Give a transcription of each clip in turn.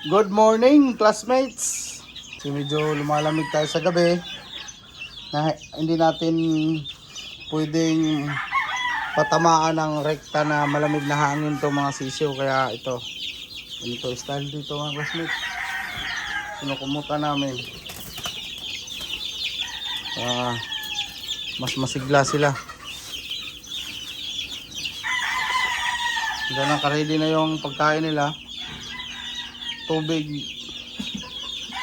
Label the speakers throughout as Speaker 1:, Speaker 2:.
Speaker 1: Good morning, classmates! So, medyo lumalamig tayo sa gabi na hindi natin pwedeng patamaan ng rekta na malamig na hangin to mga sisiyo. Kaya ito style dito mga classmates, kinukumuta namin. Mas masigla sila. Diyan naka-ready na yung pagkain nila. Tubig,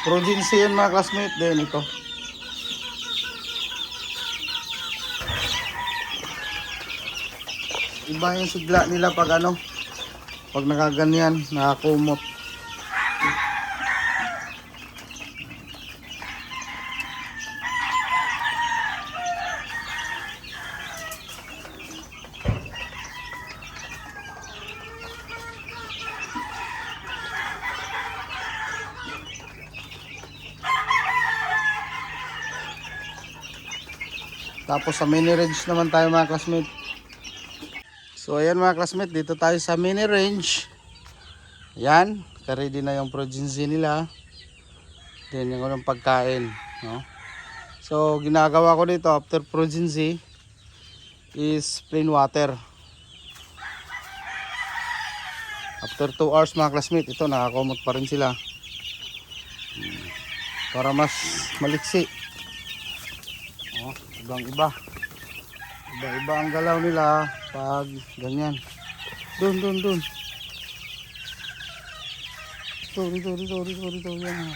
Speaker 1: Progency yun mga classmate. Then ito, iba yung sigla nila pag pag nakaganyan, nakakumot. Tapos sa mini range naman tayo mga classmate. So ayan mga classmate, dito tayo sa mini range. Yan, ready na yung Progency nila. Then yung pagkain, no? So ginagawa ko dito after Progency is plain water. After 2 hours mga classmate, ito nakakumot pa rin sila. Para mas maliksi. Ibang-iba ang galaw nila pag ganyan. Dun. Dito. Yan.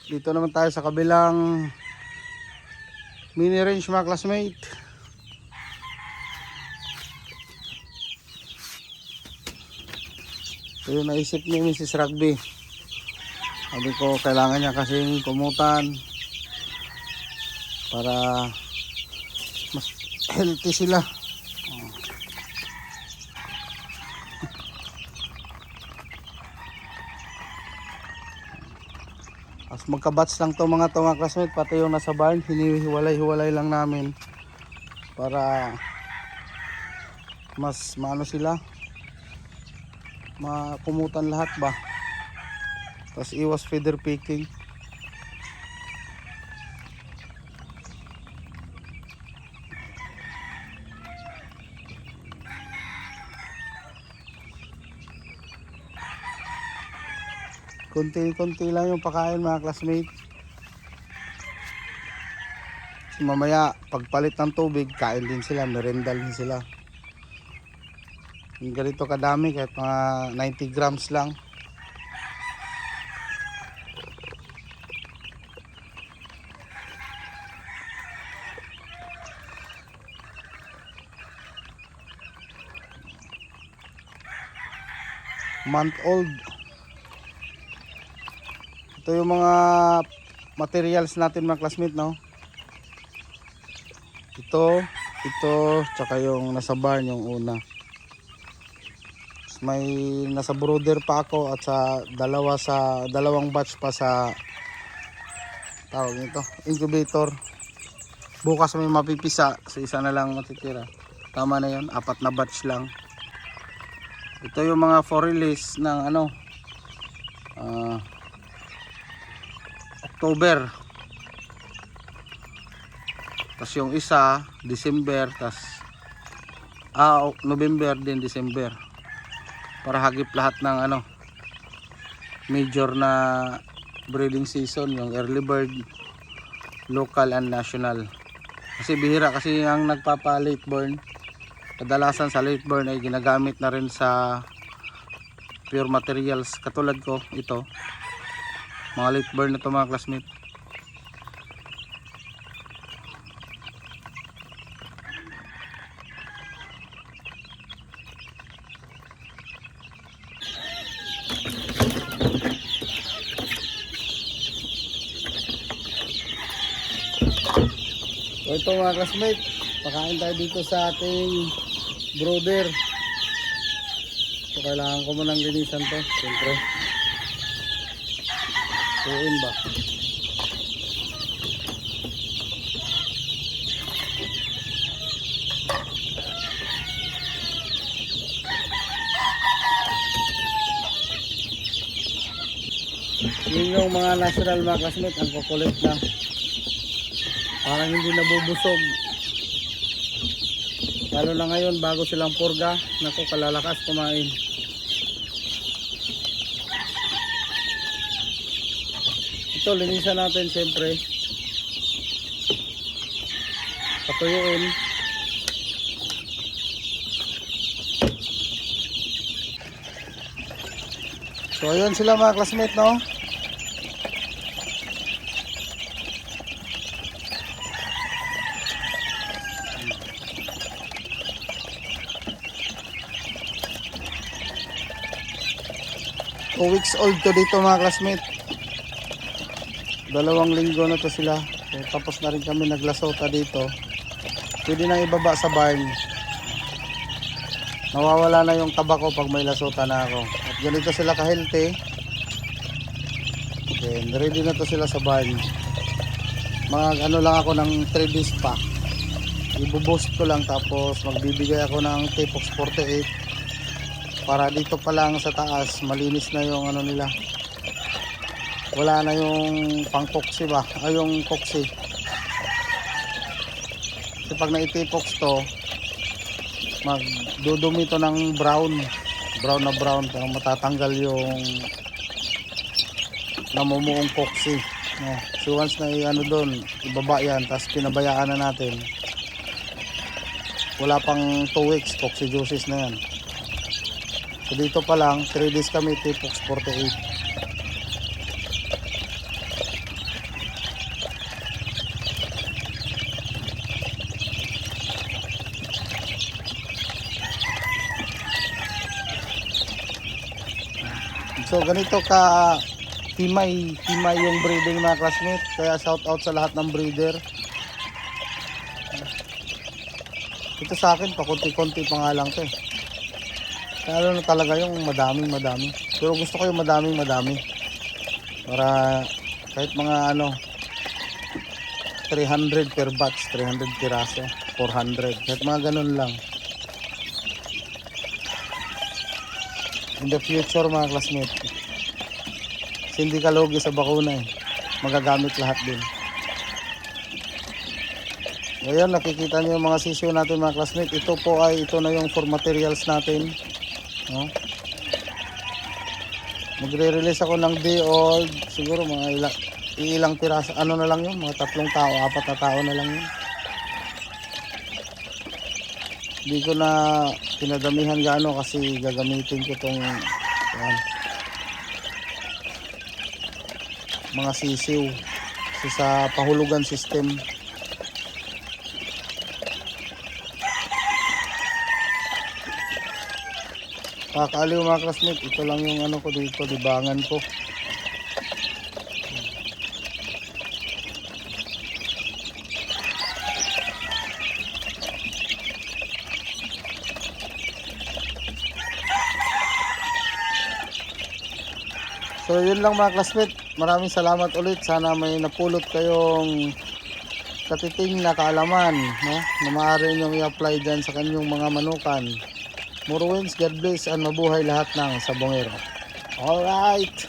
Speaker 1: Dito naman tayo sa kabilang mini range mga classmate. Ito yung naisip ni Mrs. Rugby. Sabi ko kailangan niya kasing kumutan para mas healthy sila. As magka-batch lang to mga classmate, pati yung nasa barn hinihiwalay-hiwalay lang namin para mas maano sila, makumutan lahat ba. Tapos iwas feeder picking. Konti-konti lang yung pakain mga classmate. So, mamaya pagpalit ng tubig, kain din sila, merendal din sila. Yung ganito kadami, kahit mga 90 grams lang. Month old. Ito yung mga materials natin mga classmate, no? Ito, tsaka yung nasa barn yung una. May nasa brooder pa ako at sa dalawang batch pa sa tawag nito, incubator. Bukas may mapipisa, so isa na lang matitira. Tama na yun, 4 na batch lang. Ito yung mga for release ng October. Tapos yung isa December, tapos November din December. Para hagip lahat ng major na breeding season, yung early bird, local and national. Kasi bihira kasi ang nagpapa late born. Kadalasan sa late born ay ginagamit na rin sa pure materials katulad ko ito. Mga late born na to mga classmate. So ito mga classmate, pakain tayo dito sa ating brother. So kailangan ko munang linisan to, siyempre. Tuin ba? Yun yung mga national mga classmate, ang kukulit na. Parang hindi nabubusog. Lalo na ngayon bago silang purga, naku kalalakas kumain. Ito linisan natin siyempre. Patuyuin. So ayun sila mga classmate, no? 2 weeks old to dito mga classmate. 2 linggo na to sila. So, tapos na rin kami naglasota dito. Pwede nang ibaba sa barn. Nawawala na yung taba ko pag may lasota na ako. At ganito sila ka-healthy. Then ready na to sila sa barn. Mag ano lang ako ng 3 days pa. Ibuboost ko lang tapos magbibigay ako ng T-Fox 48 para dito pa lang sa taas malinis na yung ano nila. Wala na yung pang-coxy ba? Ay yung coxy. Kasi pag na-T-Fox to magdudumi to ng brown na brown para matatanggal yung namumuong coxy. No. So once na ano doon, ibaba yan, tapos pinabayaan na natin. Wala pang 2 weeks, coccidiosis na yan. So dito pa lang, 3 days kami, T-Fox 48. So ganito ka himay yung breeding mga classmate. Kaya shout out sa lahat ng breeder. Ito sa akin pakunti-kunti pa nga lang to eh. Kaya na talaga yung madaming. Pero gusto ko yung madaming. Para kahit mga ano 300 per batch, 300 piraso, 400. Kahit mga ganun lang. In the future mga classmate. Hindi ka lugi sa bakuna eh. Magagamit lahat din. Ngayon nakikita niyo yung mga sisyo natin mga classmate. Ito na yung for materials natin. No? Magre-release ako ng day old. Siguro mga ilang piraso. Ano na lang yun? Mga 3 tao, 4 na tao na lang yun. Hindi ko na pinadamihan gaano kasi gagamitin ko itong mga sisiw sa pahulugan system. Kakaliw mga classmate, ito lang yung ano ko dito, libangan ko. So yun lang mga classmate, maraming salamat ulit. Sana may napulot kayong katiting na kaalaman, no? Na maaari nyo i-apply dyan sa kanyang mga manukan. More wins, God bless, and mabuhay lahat ng sabongero. Alright!